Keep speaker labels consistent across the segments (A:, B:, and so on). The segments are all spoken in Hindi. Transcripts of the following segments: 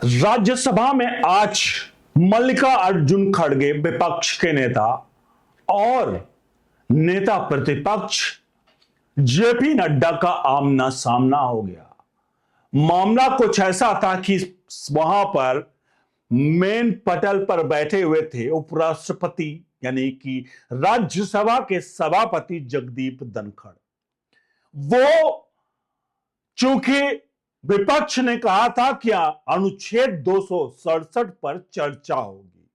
A: राज्यसभा में आज मल्लिकार्जुन खड़गे विपक्ष के नेता और नेता प्रतिपक्ष जेपी नड्डा का आमना सामना हो गया। मामला कुछ ऐसा था कि वहां पर मेन पटल पर बैठे हुए थे उपराष्ट्रपति यानी कि राज्यसभा के सभापति जगदीप धनखड़। वो चूंकि विपक्ष ने कहा था कि अनुच्छेद 267 पर चर्चा होगी,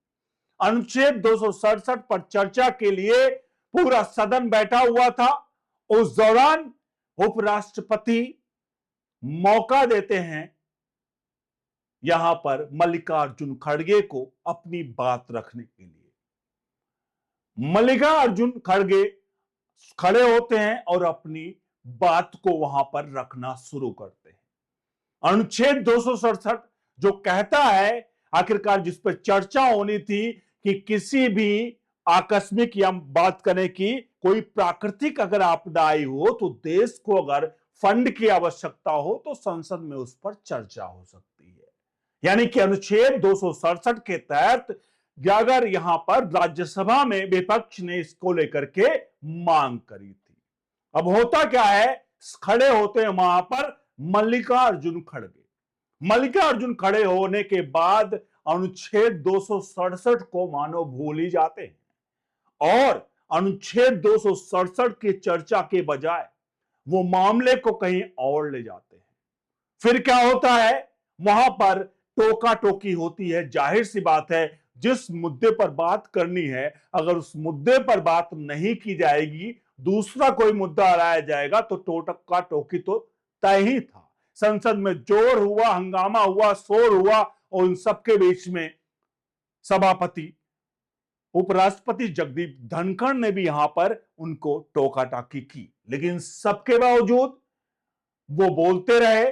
A: अनुच्छेद 267 पर चर्चा के लिए पूरा सदन बैठा हुआ था। उस दौरान उपराष्ट्रपति मौका देते हैं यहां पर मल्लिकार्जुन खड़गे को अपनी बात रखने के लिए। मल्लिकार्जुन खड़गे खड़े होते हैं और अपनी बात को वहां पर रखना शुरू करते हैं। अनुच्छेद 267 जो कहता है, आखिरकार जिस पर चर्चा होनी थी कि किसी भी आकस्मिक या बात करें कि कोई प्राकृतिक अगर आपदा आई हो तो देश को अगर फंड की आवश्यकता हो तो संसद में उस पर चर्चा हो सकती है। यानी कि अनुच्छेद 267 के तहत अगर यहां पर राज्यसभा में विपक्ष ने इसको लेकर के मांग करी थी। अब होता क्या है, खड़े होते हैं वहां पर मल्लिकार्जुन खड़गे। मल्लिकार्जुन खड़े होने के बाद अनुच्छेद 267 को मानो भूल ही जाते हैं और अनुच्छेद 267 की चर्चा के बजाय वो मामले को कहीं और ले जाते हैं। फिर क्या होता है, वहां पर टोका टोकी होती है। जाहिर सी बात है, जिस मुद्दे पर बात करनी है अगर उस मुद्दे पर बात नहीं की जाएगी, दूसरा कोई मुद्दा लाया जाएगा तो टोका टोकी तो तय ही था। संसद में जोर हुआ, हंगामा हुआ, शोर हुआ और उन सबके बीच में सभापति उपराष्ट्रपति जगदीप धनखड़ ने भी यहां पर उनको टोका टाकी की। लेकिन सबके बावजूद वो बोलते रहे।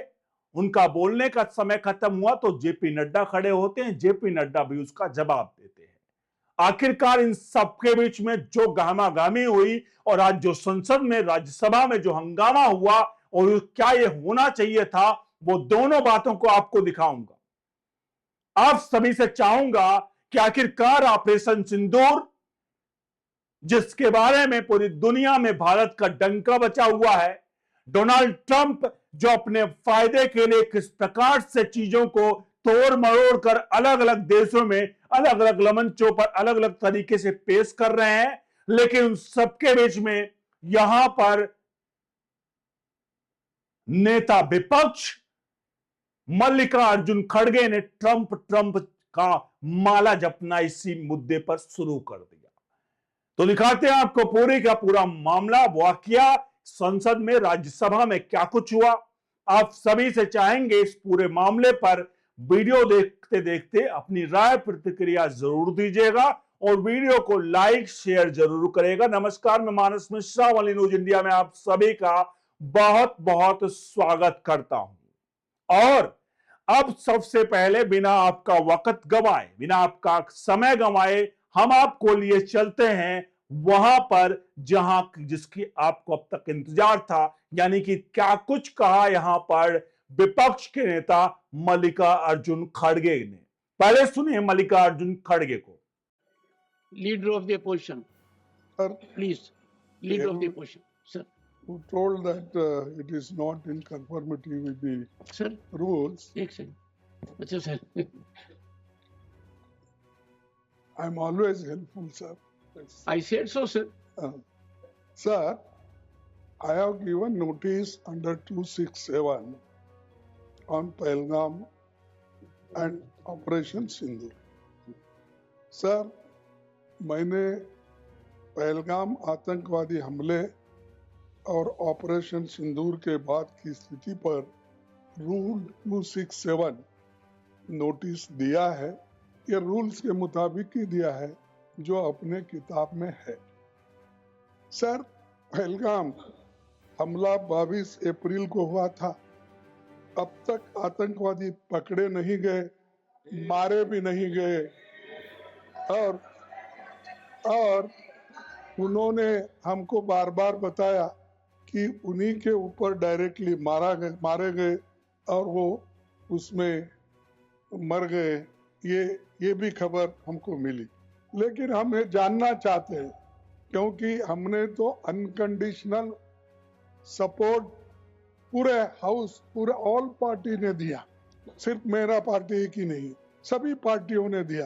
A: उनका बोलने का समय खत्म हुआ तो जेपी नड्डा खड़े होते हैं। जेपी नड्डा भी उसका जवाब देते हैं। आखिरकार इन सबके बीच में जो गहमागहमी हुई और आज जो संसद में राज्यसभा में जो हंगामा हुआ और क्या ये होना चाहिए था, वो दोनों बातों को आपको दिखाऊंगा। आप सभी से चाहूंगा कि आखिरकार ऑपरेशन सिंदूर, जिसके बारे में पूरी दुनिया में भारत का डंका बचा हुआ है, डोनाल्ड ट्रंप जो अपने फायदे के लिए किस प्रकार से चीजों को तोड़ मरोड़ कर अलग अलग देशों में अलग अलग मंचों पर अलग अलग तरीके से पेश कर रहे हैं, लेकिन उन सबके बीच में यहां पर नेता विपक्ष मल्लिकार्जुन खड़गे ने ट्रंप का माला जपना इसी मुद्दे पर शुरू कर दिया। तो दिखाते हैं आपको पूरी का पूरा मामला, वाकया संसद में राज्यसभा में क्या कुछ हुआ। आप सभी से चाहेंगे इस पूरे मामले पर वीडियो देखते देखते अपनी राय प्रतिक्रिया जरूर दीजिएगा और वीडियो को लाइक शेयर जरूर करेगा। नमस्कार, मैं मानस मिश्रा, वली न्यूज इंडिया में आप सभी का बहुत बहुत स्वागत करता हूं। और अब सबसे पहले बिना आपका वक्त गवाए, बिना आपका समय गवाए, हम आपको लिए चलते हैं वहां पर जहां जिसकी आपको अब तक इंतजार था, यानी कि क्या कुछ कहा यहां पर विपक्ष के नेता मल्लिकार्जुन खड़गे ने। पहले सुनिए मल्लिकार्जुन खड़गे को।
B: Leader of the opposition,
C: Sir,
B: please. Leader of the opposition, sir.
C: who told that it is not in conformity with the
B: Sir,
C: rules.
B: एक second. अच्छा sir.
C: I am always helpful, sir. Yes.
B: I said so, sir.
C: Sir, I have given notice under 267 on Pahalgam and Operation Sindoor. Sir, मैंने पहलगाम आतंकवादी हमले और ऑपरेशन सिंदूर के बाद की स्थिति पर रूल 267 नोटिस दिया है। ये रूल्स के मुताबिक ही दिया है जो अपने किताब में है। सर, पहलगाम हमला 22 अप्रैल को हुआ था। अब तक आतंकवादी पकड़े नहीं गए, मारे भी नहीं गए और उन्होंने हमको बार बार बताया कि उन्हीं के ऊपर डायरेक्टली मारे गए और वो उसमें मर गए, ये भी खबर हमको मिली। लेकिन हम ये जानना चाहते हैं, क्योंकि हमने तो अनकंडीशनल सपोर्ट पूरे हाउस, पूरे ऑल पार्टी ने दिया, सिर्फ मेरा पार्टी एक ही नहीं, सभी पार्टियों ने दिया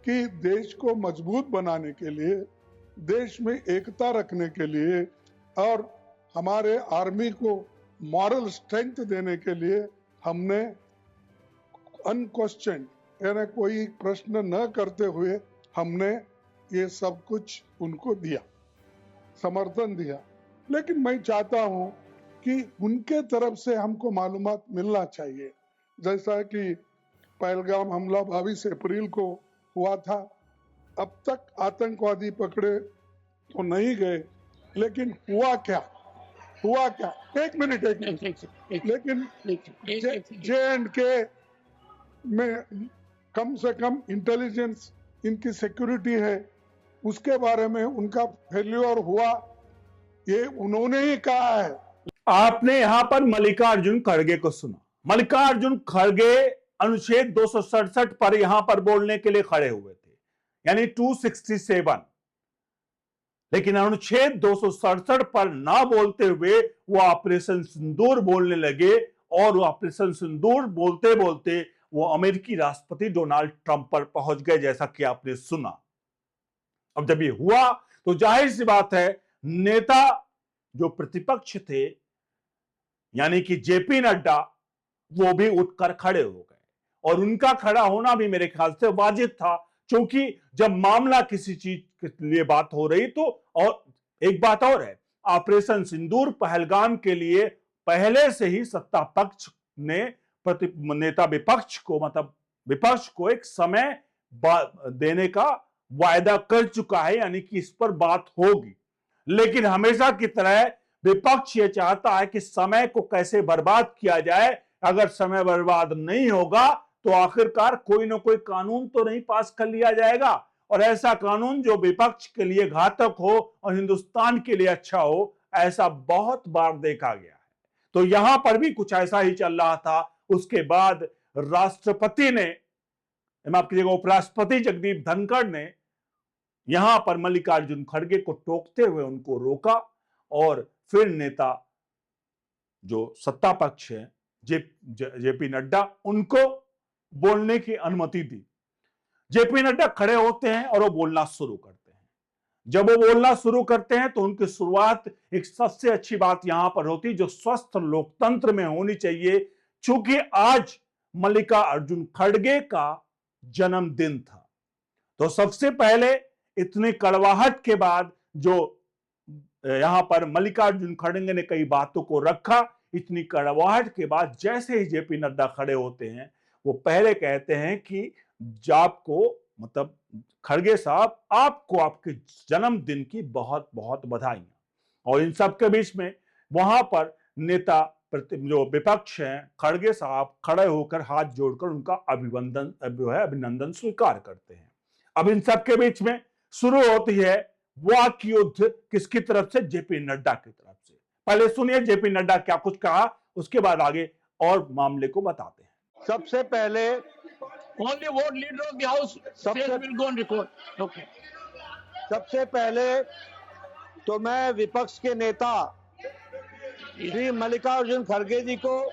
C: कि देश को मजबूत बनाने के लिए, देश में एकता रखने के लिए और हमारे आर्मी को मॉरल स्ट्रेंथ देने के लिए हमने अनक्वेश्चन, यानी कोई प्रश्न न करते हुए हमने ये सब कुछ उनको दिया, समर्थन दिया। लेकिन मैं चाहता हूं कि उनके तरफ से हमको मालूमात मिलना चाहिए। जैसा कि पहलगाम हमला 22 अप्रैल को हुआ था, अब तक आतंकवादी पकड़े तो नहीं गए, लेकिन हुआ क्या? एक मिनट लेकिन जे एंड के में कम से कम इंटेलिजेंस, इनकी सिक्योरिटी है, उसके बारे में उनका फेल्योर हुआ, ये उन्होंने ही कहा है।
A: आपने यहां पर मल्लिकार्जुन खड़गे को सुना। मल्लिकार्जुन खड़गे अनुच्छेद 267 पर यहां पर बोलने के लिए खड़े हुए थे, यानी 267, लेकिन अनुच्छेद 267 पर ना बोलते हुए वो ऑपरेशन सिंदूर बोलने लगे, और वो ऑपरेशन सिंदूर बोलते बोलते वो अमेरिकी राष्ट्रपति डोनाल्ड ट्रंप पर पहुंच गए, जैसा कि आपने सुना। अब जब ये हुआ तो जाहिर सी बात है, नेता जो प्रतिपक्ष थे यानी कि जेपी नड्डा, वो भी उठकर खड़े हो गए, और उनका खड़ा होना भी मेरे ख्याल से वाजिब था, क्योंकि जब मामला किसी चीज के लिए बात हो रही तो, और एक बात और है, ऑपरेशन सिंदूर पहलगाम के लिए पहले से ही सत्ता पक्ष ने नेता विपक्ष को, मतलब विपक्ष को एक समय देने का वायदा कर चुका है, यानी कि इस पर बात होगी। लेकिन हमेशा की तरह विपक्ष ये चाहता है कि समय को कैसे बर्बाद किया जाए। अगर समय बर्बाद नहीं होगा तो आखिरकार कोई ना कोई कानून तो नहीं पास कर लिया जाएगा, और ऐसा कानून जो विपक्ष के लिए घातक हो और हिंदुस्तान के लिए अच्छा हो, ऐसा बहुत बार देखा गया है। तो यहां पर भी कुछ ऐसा ही चल रहा था। उसके बाद राष्ट्रपति ने, मैं आपकी जगह उपराष्ट्रपति जगदीप धनखड़ ने यहां पर मल्लिकार्जुन खड़गे को टोकते हुए उनको रोका, और फिर नेता जो सत्ता पक्ष है जेपी नड्डा, उनको बोलने की अनुमति दी। जेपी नड्डा खड़े होते हैं और वो बोलना शुरू करते हैं। जब वो बोलना शुरू करते हैं तो उनकी शुरुआत एक सबसे अच्छी बात यहां पर होती जो स्वस्थ लोकतंत्र में होनी चाहिए, चूंकि आज मल्लिकार्जुन खड़गे का जन्मदिन था। तो सबसे पहले इतनी कड़वाहट के बाद जो यहां पर मल्लिकार्जुन खड़गे ने कई बातों को रखा, इतनी कड़वाहट के बाद जैसे ही जेपी नड्डा खड़े होते हैं, वो पहले कहते हैं कि आपको, मतलब खड़गे साहब, आपको आपके जन्मदिन की बहुत बहुत बधाइयां। और इन सब के बीच में वहां पर नेता जो विपक्ष हैं खड़गे साहब खड़े होकर हाथ जोड़कर उनका अभिनंदन स्वीकार करते हैं। अब इन सब के बीच में शुरू होती है वाक युद्ध, किसकी तरफ से? जेपी नड्डा की तरफ से। पहले सुनिए जेपी नड्डा क्या कुछ कहा, उसके बाद आगे और मामले को बताते हैं।
D: सबसे पहले
B: Only what leader of the house says will go on record. Okay.
D: सबसे पहले तो मैं विपक्ष के नेता श्री मल्लिकार्जुन खड़गे जी को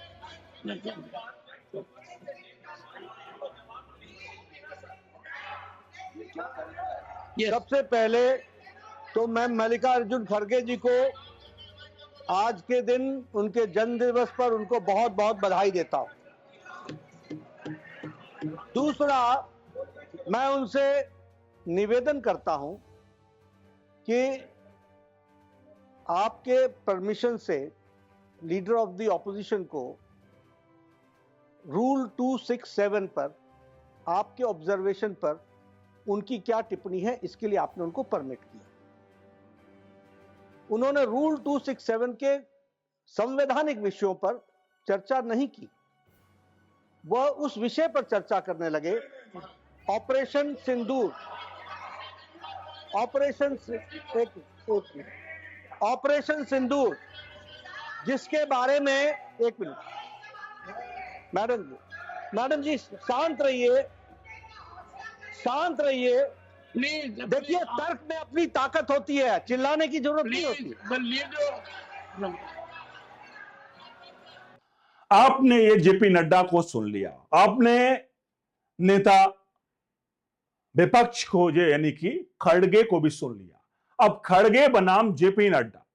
B: Yes.
D: सबसे पहले तो मैं मल्लिकार्जुन खड़गे जी को आज के दिन उनके जन्म दिवस पर उनको बहुत बहुत बधाई देता हूं। दूसरा, मैं उनसे निवेदन करता हूं कि आपके परमिशन से लीडर ऑफ द ऑपोजिशन को रूल 267 पर, आपके ऑब्जर्वेशन पर उनकी क्या टिप्पणी है, इसके लिए आपने उनको परमिट किया। उन्होंने रूल 267 के संवैधानिक विषयों पर चर्चा नहीं की, वह उस विषय पर चर्चा करने लगे, ऑपरेशन सिंदूर, ऑपरेशन सिंदूर, जिसके बारे में, एक मिनट मैडम जी, मैडम जी शांत रहिए, शांत रहिए।
B: प्लीज
D: देखिए तर्क में अपनी ताकत होती है, चिल्लाने की जरूरत नहीं
B: प्लीज
D: होती।
B: The leader.
A: आपने ये जेपी नड्डा को सुन लिया, आपने नेता विपक्ष को यानी कि खड़गे को भी सुन लिया। अब खड़गे बनाम जेपी नड्डा,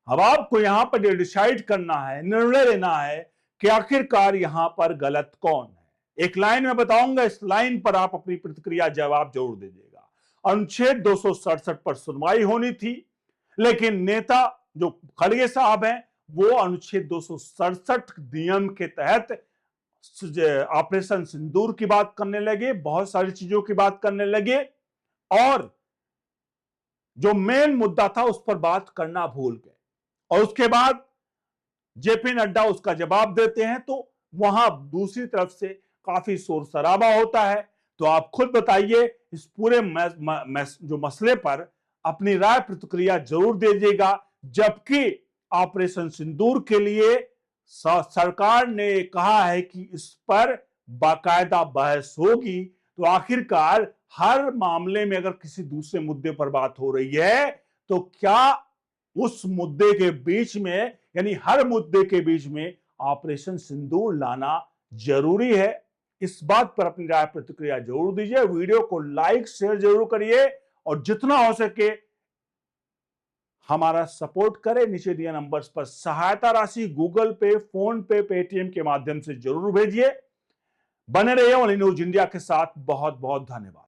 A: अब आपको यहां पर डिसाइड करना है, निर्णय लेना है कि आखिरकार यहां पर गलत कौन है। एक लाइन में बताऊंगा, इस लाइन पर आप अपनी प्रतिक्रिया जवाब जरूर दीजिएगा। अनुच्छेद 267 पर सुनवाई होनी थी, लेकिन नेता जो खड़गे साहब हैं वो अनुच्छेद 267 नियम के तहत ऑपरेशन सिंदूर की बात करने लगे, बहुत सारी चीजों की बात करने लगे और जो मेन मुद्दा था उस पर बात करना भूल गए। और उसके बाद जेपी नड्डा उसका जवाब देते हैं तो वहां दूसरी तरफ से काफी शोर शराबा होता है। तो आप खुद बताइए, इस पूरे जो मसले पर अपनी राय प्रतिक्रिया जरूर दीजिएगा। जबकि ऑपरेशन सिंदूर के लिए सरकार ने कहा है कि इस पर बाकायदा बहस होगी, तो आखिरकार हर मामले में अगर किसी दूसरे मुद्दे पर बात हो रही है तो क्या उस मुद्दे के बीच में, यानी हर मुद्दे के बीच में ऑपरेशन सिंदूर लाना जरूरी है? इस बात पर अपनी राय प्रतिक्रिया जरूर दीजिए। वीडियो को लाइक शेयर जरूर करिए और जितना हो सके हमारा सपोर्ट करें। नीचे दिए नंबर्स पर सहायता राशि गूगल पे, फोन पे, पेटीएम के माध्यम से जरूर भेजिए। बने रहिए ओनली न्यूज इंडिया के साथ। बहुत बहुत धन्यवाद।